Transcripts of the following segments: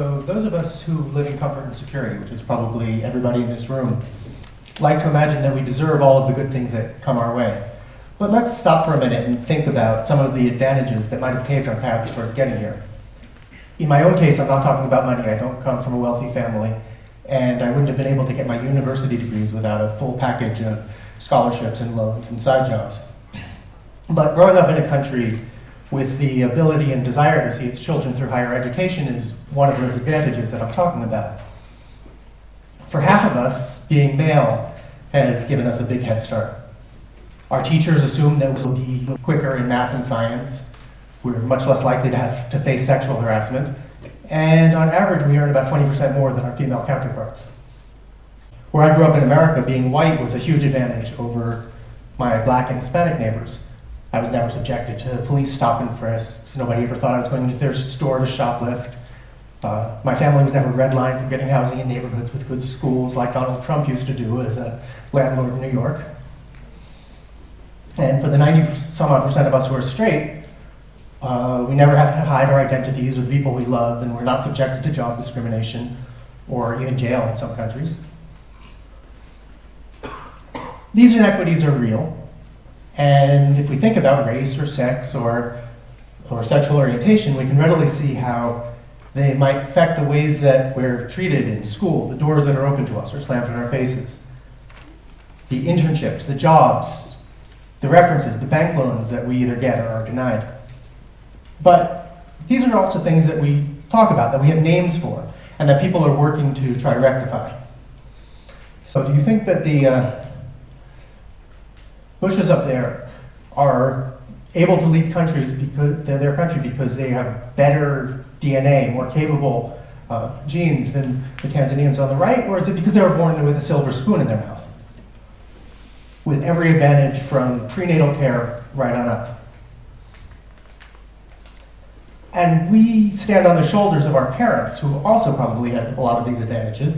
So those of us who live in comfort and security, which is probably everybody in this room, like to imagine that we deserve all of the good things that come our way. But let's stop for a minute and think about some of the advantages that might have paved our paths towards getting here. In my own case, I'm not talking about money. I don't come from a wealthy family, and I wouldn't have been able to get my university degrees without a full package of scholarships and loans and side jobs. But growing up in a country with the ability and desire to see its children through higher education is one of those advantages that I'm talking about. For half of us, being male has given us a big head start. Our teachers assume that we'll be quicker in math and science. We're much less likely to have to face sexual harassment. And on average, we earn about 20% more than our female counterparts. Where I grew up in America, being white was a huge advantage over my black and Hispanic neighbors. I was never subjected to police stop and frisks. Nobody ever thought I was going to their store to shoplift. My family was never redlined for getting housing in neighborhoods with good schools like Donald Trump used to do as a landlord in New York. And for the 90-some-odd% of us who are straight, we never have to hide our identities or the people we love, and we're not subjected to job discrimination or even jail in some countries. These inequities are real. And if we think about race or sex or sexual orientation, we can readily see how they might affect the ways that we're treated in school, the doors that are open to us or slammed in our faces, the internships, the jobs, the references, the bank loans that we either get or are denied. But these are also things that we talk about, that we have names for, and that people are working to try to rectify. So do you think that the Bushes up there are able to lead countries because they're their country because they have better DNA, more capable genes than the Tanzanians on the right, or is it because they were born with a silver spoon in their mouth, with every advantage from prenatal care right on up? And we stand on the shoulders of our parents, who also probably had a lot of these advantages,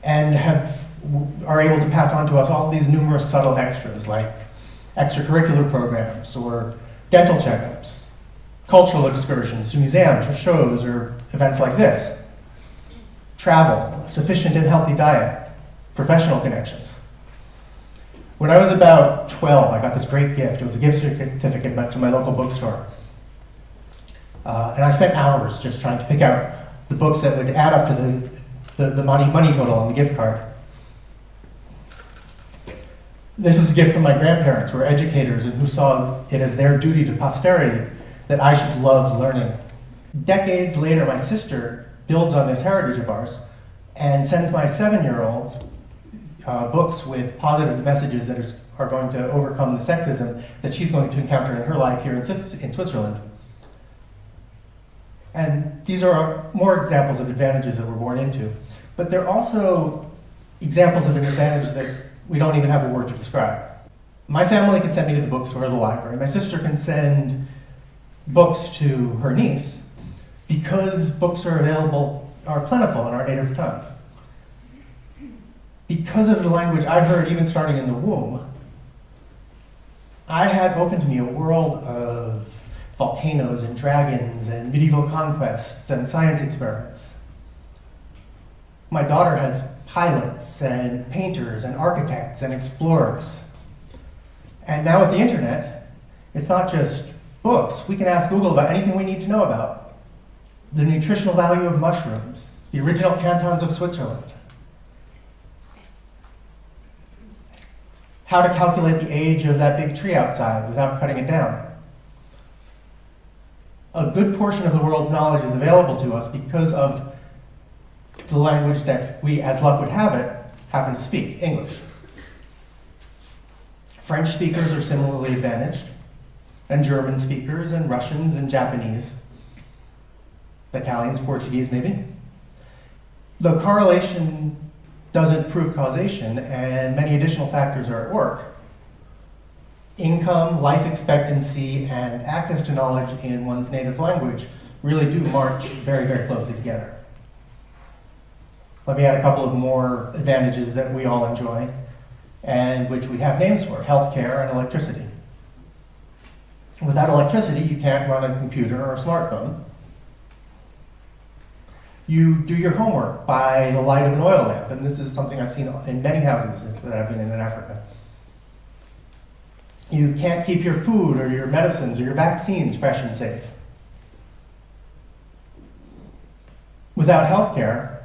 and are able to pass on to us all these numerous subtle extras, like extracurricular programs, or dental checkups, cultural excursions to museums or shows or events like this, travel, a sufficient and healthy diet, professional connections. When I was about 12, I got this great gift. It was a gift certificate to my local bookstore. And I spent hours just trying to pick out the books that would add up to the money total on the gift card. This was a gift from my grandparents, who were educators and who saw it as their duty to posterity that I should love learning. Decades later, my sister builds on this heritage of ours and sends my 7-year-old books with positive messages that are going to overcome the sexism that she's going to encounter in her life here in Switzerland. And these are more examples of advantages that we're born into, but they're also examples of an advantage that we don't even have a word to describe. My family can send me to the bookstore or the library. My sister can send books to her niece because books are plentiful in our native tongue. Because of the language I heard even starting in the womb, I had open to me a world of volcanoes and dragons and medieval conquests and science experiments. My daughter has pilots and painters and architects and explorers. And now with the internet, it's not just books. We can ask Google about anything we need to know about. The nutritional value of mushrooms, the original cantons of Switzerland, how to calculate the age of that big tree outside without cutting it down. A good portion of the world's knowledge is available to us because of the language that we, as luck would have it, happen to speak, English. French speakers are similarly advantaged, and German speakers, and Russians, and Japanese, Italians, Portuguese, maybe. The correlation doesn't prove causation, and many additional factors are at work. Income, life expectancy, and access to knowledge in one's native language really do march very, very closely together. Let me add a couple of more advantages that we all enjoy, and which we have names for: healthcare and electricity. Without electricity, you can't run a computer or a smartphone. You do your homework by the light of an oil lamp, and this is something I've seen in many houses that I've been in Africa. You can't keep your food or your medicines or your vaccines fresh and safe. Without healthcare,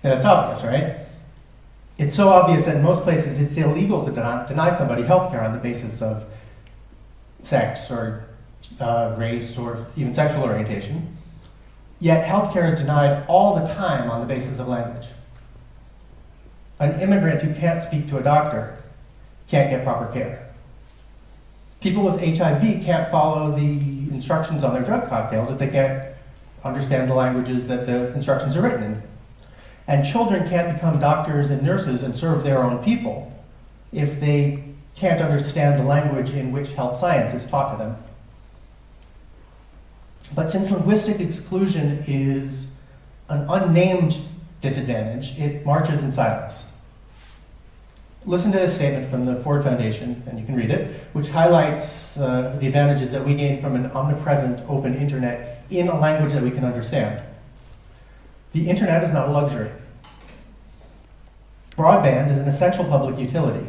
and that's obvious, right? It's so obvious that in most places it's illegal to deny somebody healthcare on the basis of sex or race or even sexual orientation. Yet healthcare is denied all the time on the basis of language. An immigrant who can't speak to a doctor can't get proper care. People with HIV can't follow the instructions on their drug cocktails if they can't understand the languages that the instructions are written in. And children can't become doctors and nurses and serve their own people if they can't understand the language in which health science is taught to them. But since linguistic exclusion is an unnamed disadvantage, it marches in silence. Listen to this statement from the Ford Foundation, and you can read it, which highlights the advantages that we gain from an omnipresent open internet in a language that we can understand. The internet is not a luxury. Broadband is an essential public utility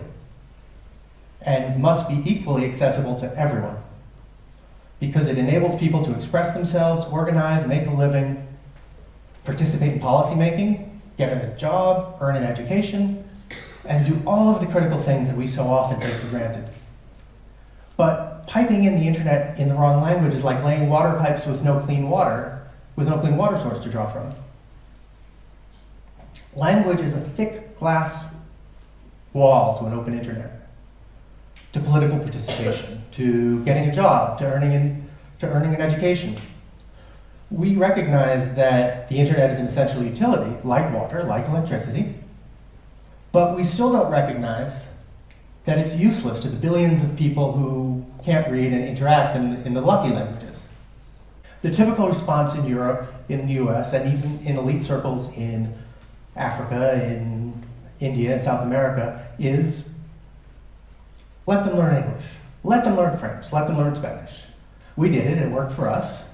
and must be equally accessible to everyone because it enables people to express themselves, organize, make a living, participate in policymaking, get a job, earn an education, and do all of the critical things that we so often take for granted. But piping in the internet in the wrong language is like laying water pipes with no clean water source to draw from. Language is a thick glass wall to an open internet, to political participation, to getting a job, to earning an education. We recognize that the internet is an essential utility, like water, like electricity, but we still don't recognize that it's useless to the billions of people who can't read and interact in the lucky languages. The typical response in Europe, in the US, and even in elite circles in Africa, in India, and South America is let them learn English, let them learn French, let them learn Spanish. We did it, it worked for us.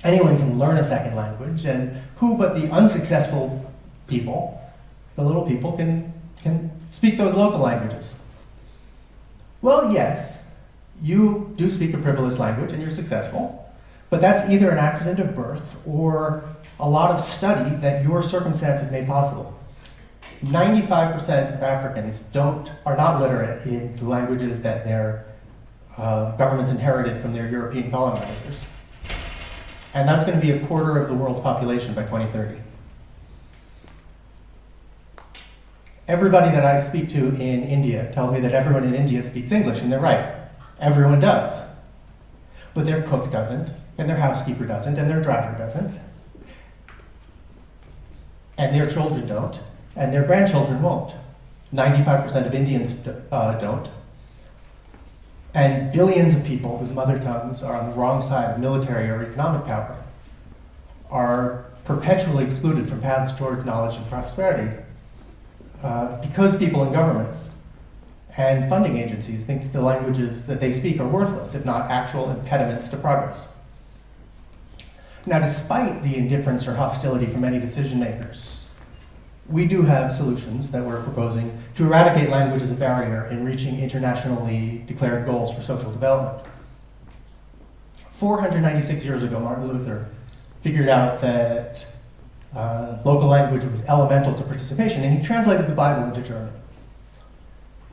Anyone can learn a second language, and who but the unsuccessful people, the little people, can speak those local languages? Well, yes, you do speak a privileged language and you're successful, but that's either an accident of birth or a lot of study that your circumstances made possible. 95% of Africans are not literate in the languages that their governments inherited from their European colonizers. And that's going to be a quarter of the world's population by 2030. Everybody that I speak to in India tells me that everyone in India speaks English, and they're right. Everyone does. But their cook doesn't, and their housekeeper doesn't, and their driver doesn't. And their children don't, and their grandchildren won't. 95% of Indians don't. And billions of people whose mother tongues are on the wrong side of military or economic power are perpetually excluded from paths towards knowledge and prosperity because people in governments and funding agencies think the languages that they speak are worthless, if not actual impediments to progress. Now, despite the indifference or hostility from many decision makers, we do have solutions that we're proposing to eradicate language as a barrier in reaching internationally declared goals for social development. 496 years ago, Martin Luther figured out that local language was elemental to participation, and he translated the Bible into German.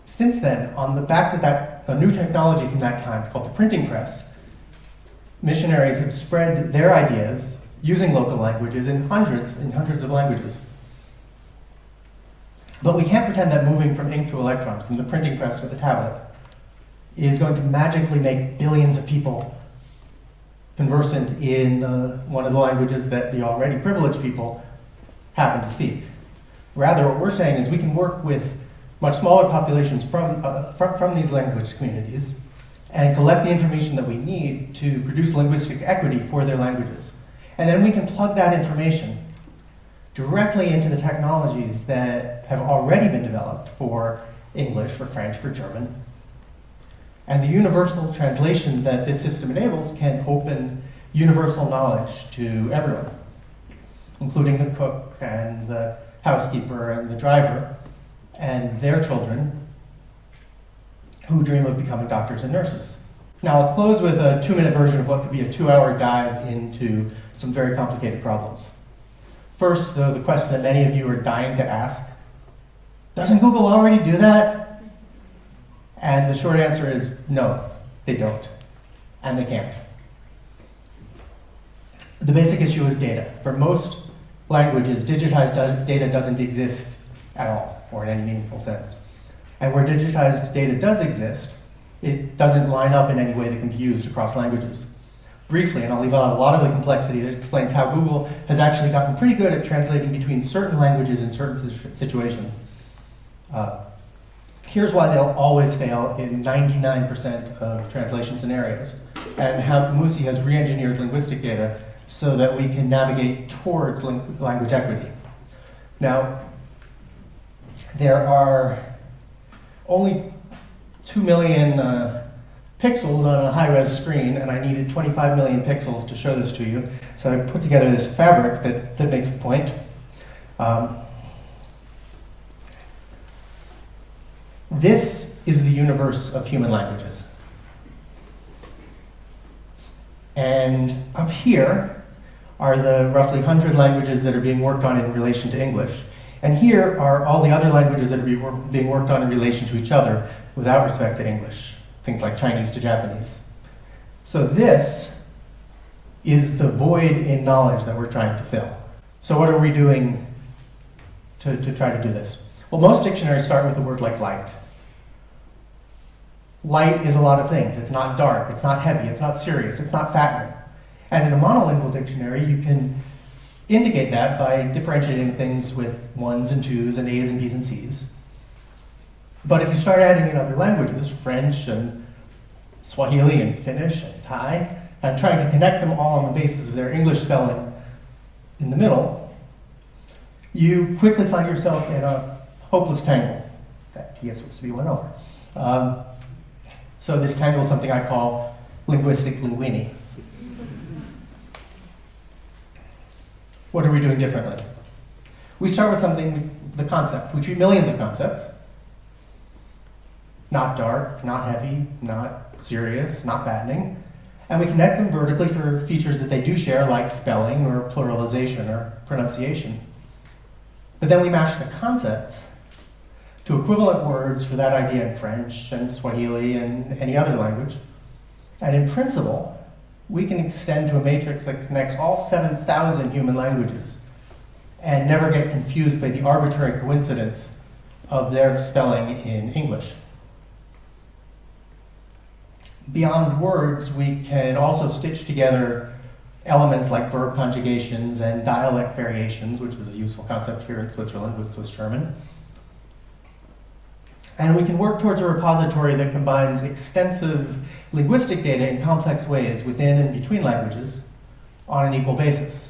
Since then, on the backs of a new technology from that time called the printing press, missionaries have spread their ideas using local languages in hundreds of languages. But we can't pretend that moving from ink to electrons, from the printing press to the tablet, is going to magically make billions of people conversant in one of the languages that the already privileged people happen to speak. Rather, what we're saying is we can work with much smaller populations from these language communities and collect the information that we need to produce linguistic equity for their languages. And then we can plug that information directly into the technologies that have already been developed for English, for French, for German. And the universal translation that this system enables can open universal knowledge to everyone, including the cook and the housekeeper and the driver and their children who dream of becoming doctors and nurses. Now, I'll close with a 2-minute version of what could be a 2-hour dive into some very complicated problems. First, though, the question that many of you are dying to ask: doesn't Google already do that? And the short answer is no, they don't, and they can't. The basic issue is data. For most languages, digitized data doesn't exist at all, or in any meaningful sense. And where digitized data does exist, it doesn't line up in any way that can be used across languages. Briefly, and I'll leave out a lot of the complexity that explains how Google has actually gotten pretty good at translating between certain languages in certain situations. Here's why they'll always fail in 99% of translation scenarios, and how Camusi has re-engineered linguistic data so that we can navigate towards language equity. Now, there are only 2 million pixels on a high-res screen, and I needed 25 million pixels to show this to you. So I put together this fabric that makes the point. This is the universe of human languages. And up here are the roughly 100 languages that are being worked on in relation to English. And here are all the other languages that are being worked on in relation to each other without respect to English, things like Chinese to Japanese. So this is the void in knowledge that we're trying to fill. So what are we doing to try to do this? Well, most dictionaries start with a word like light. Light is a lot of things. It's not dark, it's not heavy, it's not serious, it's not fattening. And in a monolingual dictionary, you can indicate that by differentiating things with 1s and 2s and A's and B's and C's. But if you start adding in other languages, French and Swahili and Finnish and Thai, and trying to connect them all on the basis of their English spelling in the middle, you quickly find yourself in a hopeless tangle. That T is supposed to be one over. So this tangle is something I call linguistic linguini. What are we doing differently? We start with something, the concept. We treat millions of concepts. Not dark, not heavy, not serious, not fattening. And we connect them vertically for features that they do share, like spelling or pluralization or pronunciation. But then we match the concepts to equivalent words for that idea in French and Swahili and any other language. And in principle, we can extend to a matrix that connects all 7,000 human languages and never get confused by the arbitrary coincidence of their spelling in English. Beyond words, we can also stitch together elements like verb conjugations and dialect variations, which is a useful concept here in Switzerland with Swiss German. And we can work towards a repository that combines extensive linguistic data in complex ways within and between languages on an equal basis.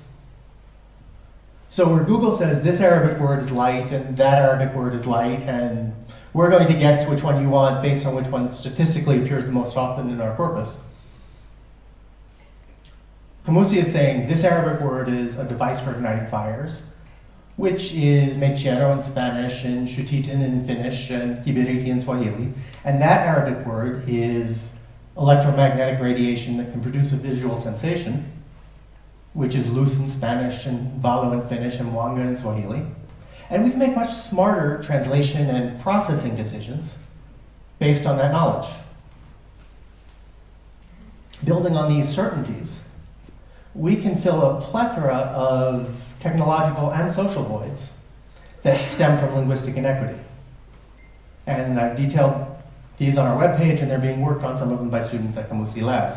So where Google says this Arabic word is light and that Arabic word is light, and we're going to guess which one you want based on which one statistically appears the most often in our corpus, Camusi is saying this Arabic word is a device for igniting fires, which is mechero in Spanish and shutitin in Finnish and kibiriti in Swahili. And that Arabic word is electromagnetic radiation that can produce a visual sensation, which is luz in Spanish and valo in Finnish and wanga in Swahili. And we can make much smarter translation and processing decisions based on that knowledge. Building on these certainties, we can fill a plethora of technological and social voids that stem from linguistic inequity. And I've detailed these on our webpage, and they're being worked on, some of them by students at Camusi Labs.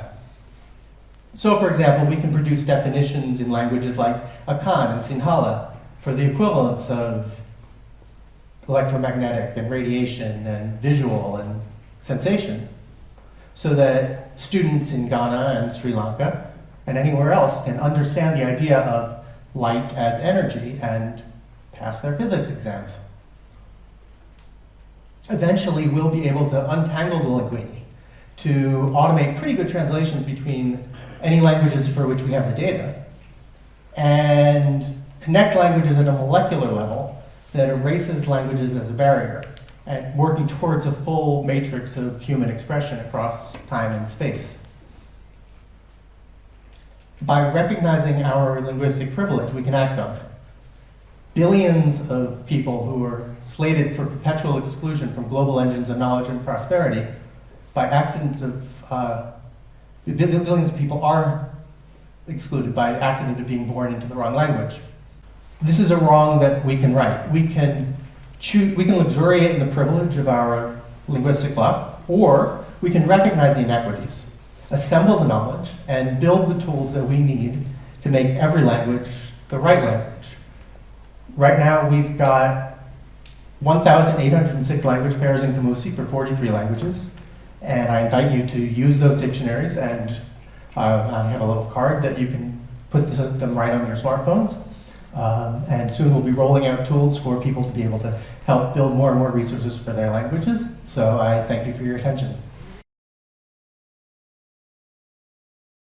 So, for example, we can produce definitions in languages like Akan and Sinhala for the equivalence of electromagnetic and radiation and visual and sensation, so that students in Ghana and Sri Lanka and anywhere else can understand the idea of light as energy and pass their physics exams. Eventually, we'll be able to untangle the linguini to automate pretty good translations between any languages for which we have the data, and connect languages at a molecular level that erases languages as a barrier, and working towards a full matrix of human expression across time and space. By recognizing our linguistic privilege, we can act on it. Billions of people who are slated for perpetual exclusion from global engines of knowledge and prosperity, by accident of, billions of people are excluded by accident of being born into the wrong language. This is a wrong that we can right. We can luxuriate in the privilege of our linguistic luck, or we can recognize the inequities, assemble the knowledge, and build the tools that we need to make every language the right language. Right now, we've got 1,806 language pairs in Camusi for 43 languages, and I invite you to use those dictionaries, and I have a little card that you can put them right on your smartphones. And soon we'll be rolling out tools for people to be able to help build more and more resources for their languages. So I thank you for your attention.